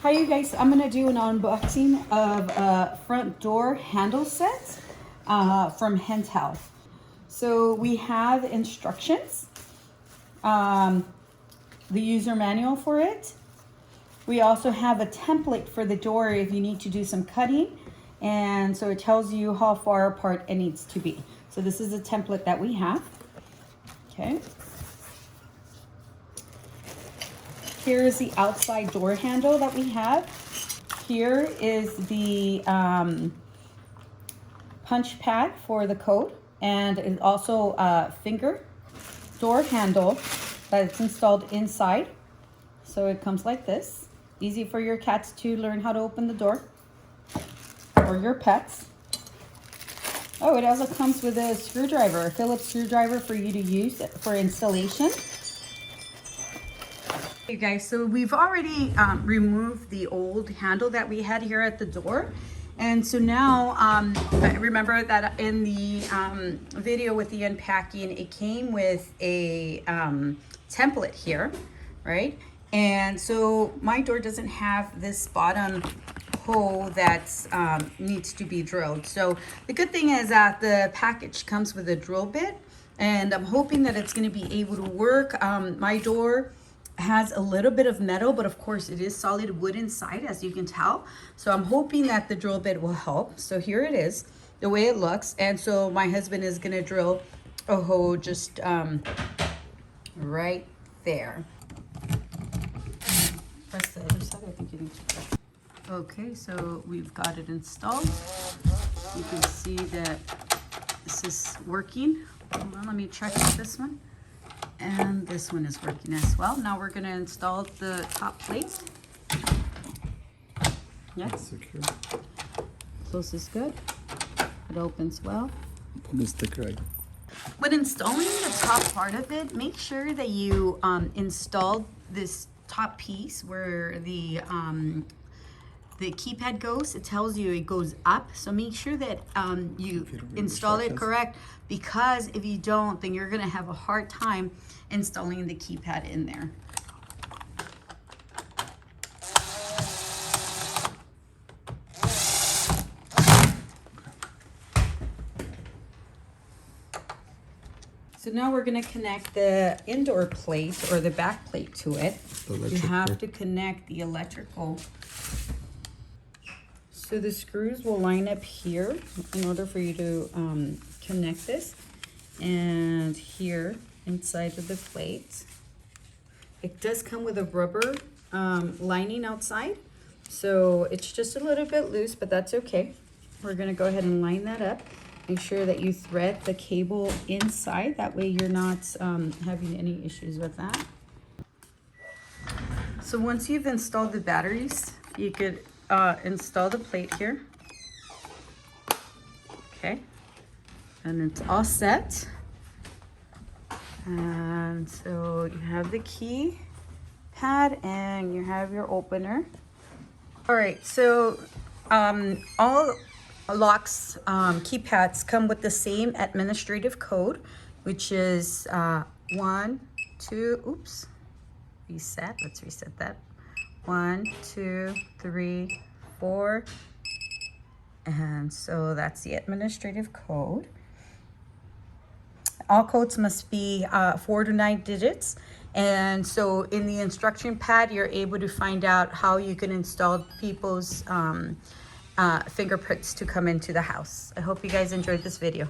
Hi you guys, I'm going to do an unboxing of a front door handle set from HEANTLE. So we have instructions, the user manual for it. We also have a template for the door if you need to do some cutting, and so it tells you how far apart it needs to be. So this is a template that we have. Okay. Here is the outside door handle that we have. Here is the punch pad for the code, and it's also a finger door handle that's installed inside. So it comes like this. Easy for your cats to learn how to open the door, or your pets. Oh, it also comes with a screwdriver, a Phillips screwdriver for you to use for installation. Hey guys, so we've already removed the old handle that we had here at the door, and so now remember that in the video with the unpacking, it came with a template here, right? And so my door doesn't have this bottom hole that needs to be drilled. So the good thing is that the package comes with a drill bit, and I'm hoping that it's going to be able to work. My door has a little bit of metal, but of course it is solid wood inside, as you can tell. So I'm hoping that the drill bit will help. So here it is, the way it looks. And so my husband is going to drill a hole just right there. Press the other side. I think you need to press. Okay, so we've got it installed. You can see that this is working. Hold on, let me check this one. And this one is working as well. Now we're going to install the top plates. Yes. Secure. Close is good. It opens well. When installing the top part of it, make sure that you install this top piece where the keypad goes. It tells you it goes up, so make sure that you install it correct, because if you don't, then you're going to have a hard time installing the keypad in there. So now we're going to connect the indoor plate or the back plate to it. You have to connect the electrical. So the screws will line up here in order for you to connect this, and here inside of the plate. It does come with a rubber lining outside, so it's just a little bit loose, but that's okay. We're going to go ahead and line that up. Make sure that you thread the cable inside, that way you're not having any issues with that. So once you've installed the batteries, you could install the plate here. Okay, and it's all set. And so you have the key pad and you have your opener. All right, so all locks, keypads come with the same administrative code, which is 1, 2, oops, reset, let's reset that. 1, 2, 3, 4, and so that's the administrative code. All codes must be 4 to 9 digits, and so in the instruction pad you're able to find out how you can install people's fingerprints to come into the house. I hope you guys enjoyed this video.